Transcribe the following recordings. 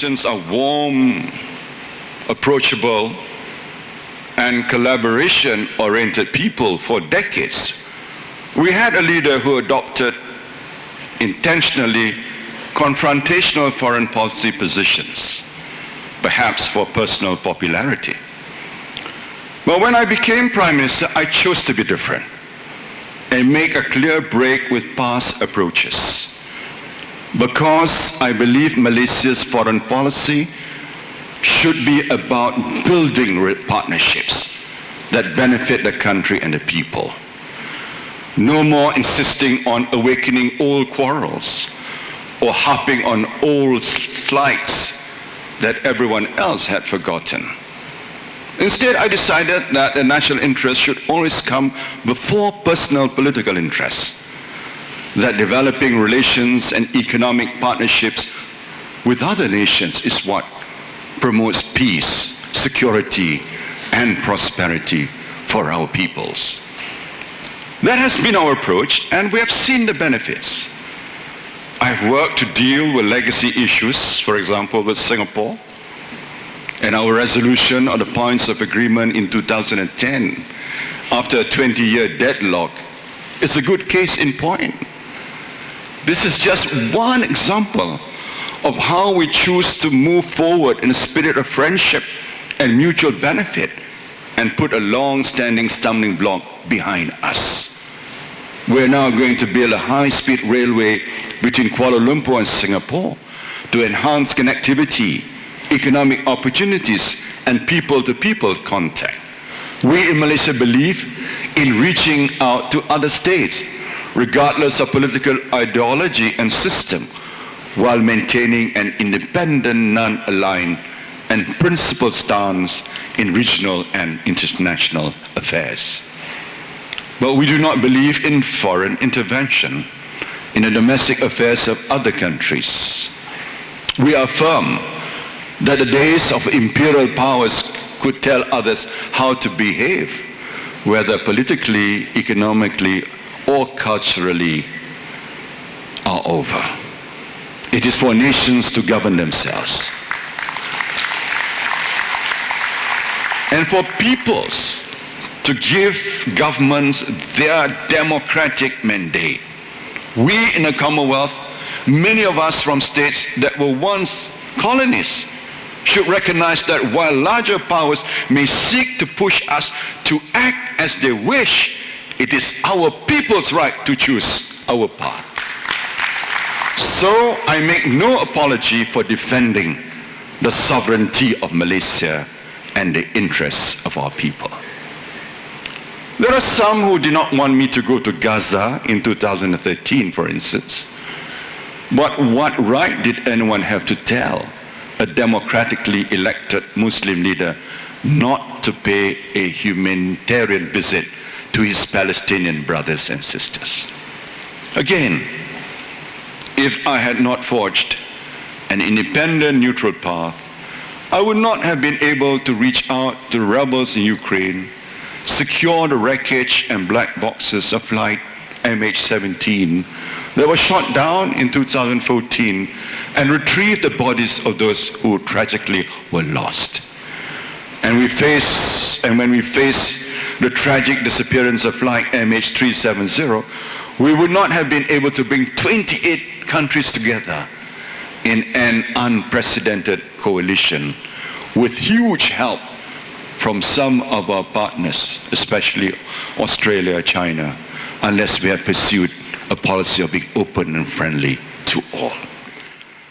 Malaysians are warm, approachable, and collaboration-oriented people for decades, we had a leader who adopted intentionally confrontational foreign policy positions, perhaps for personal popularity. But when I became Prime Minister, I chose to be different and make a clear break with past approaches, because I believe Malaysia's foreign policy should be about building partnerships that benefit the country and the people. No more insisting on awakening old quarrels or harping on old slights that everyone else had forgotten. Instead, I decided that the national interest should always come before personal political interests, that developing relations and economic partnerships with other nations is what promotes peace, security, and prosperity for our peoples. That has been our approach, and we have seen the benefits. I've worked to deal with legacy issues, for example, with Singapore, and our resolution on the points of agreement in 2010, after a 20-year deadlock, is a good case in point. This is just one example of how we choose to move forward in a spirit of friendship and mutual benefit and put a long-standing stumbling block behind us. We're now going to build a high-speed railway between Kuala Lumpur and Singapore to enhance connectivity, economic opportunities, and people-to-people contact. We in Malaysia believe in reaching out to other states, regardless of political ideology and system, while maintaining an independent, non-aligned, and principled stance in regional and international affairs. But we do not believe in foreign intervention in the domestic affairs of other countries. We affirm that the days of imperial powers could tell others how to behave, whether politically, economically, or culturally, are over. It is for nations to govern themselves. And for peoples to give governments their democratic mandate. We in the Commonwealth, many of us from states that were once colonies, should recognize that while larger powers may seek to push us to act as they wish, it is our people's right to choose our path. So I make no apology for defending the sovereignty of Malaysia and the interests of our people. There are some who did not want me to go to Gaza in 2013, for instance. But what right did anyone have to tell a democratically elected Muslim leader not to pay a humanitarian visit to his Palestinian brothers and sisters? Again, if I had not forged an independent, neutral path, I would not have been able to reach out to the rebels in Ukraine, secure the wreckage and black boxes of flight MH17 that was shot down in 2014, and retrieve the bodies of those who tragically were lost. And when we face the tragic disappearance of flight MH370, we would not have been able to bring 28 countries together in an unprecedented coalition with huge help from some of our partners, especially Australia, China, unless we had pursued a policy of being open and friendly to all.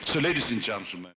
So, ladies and gentlemen,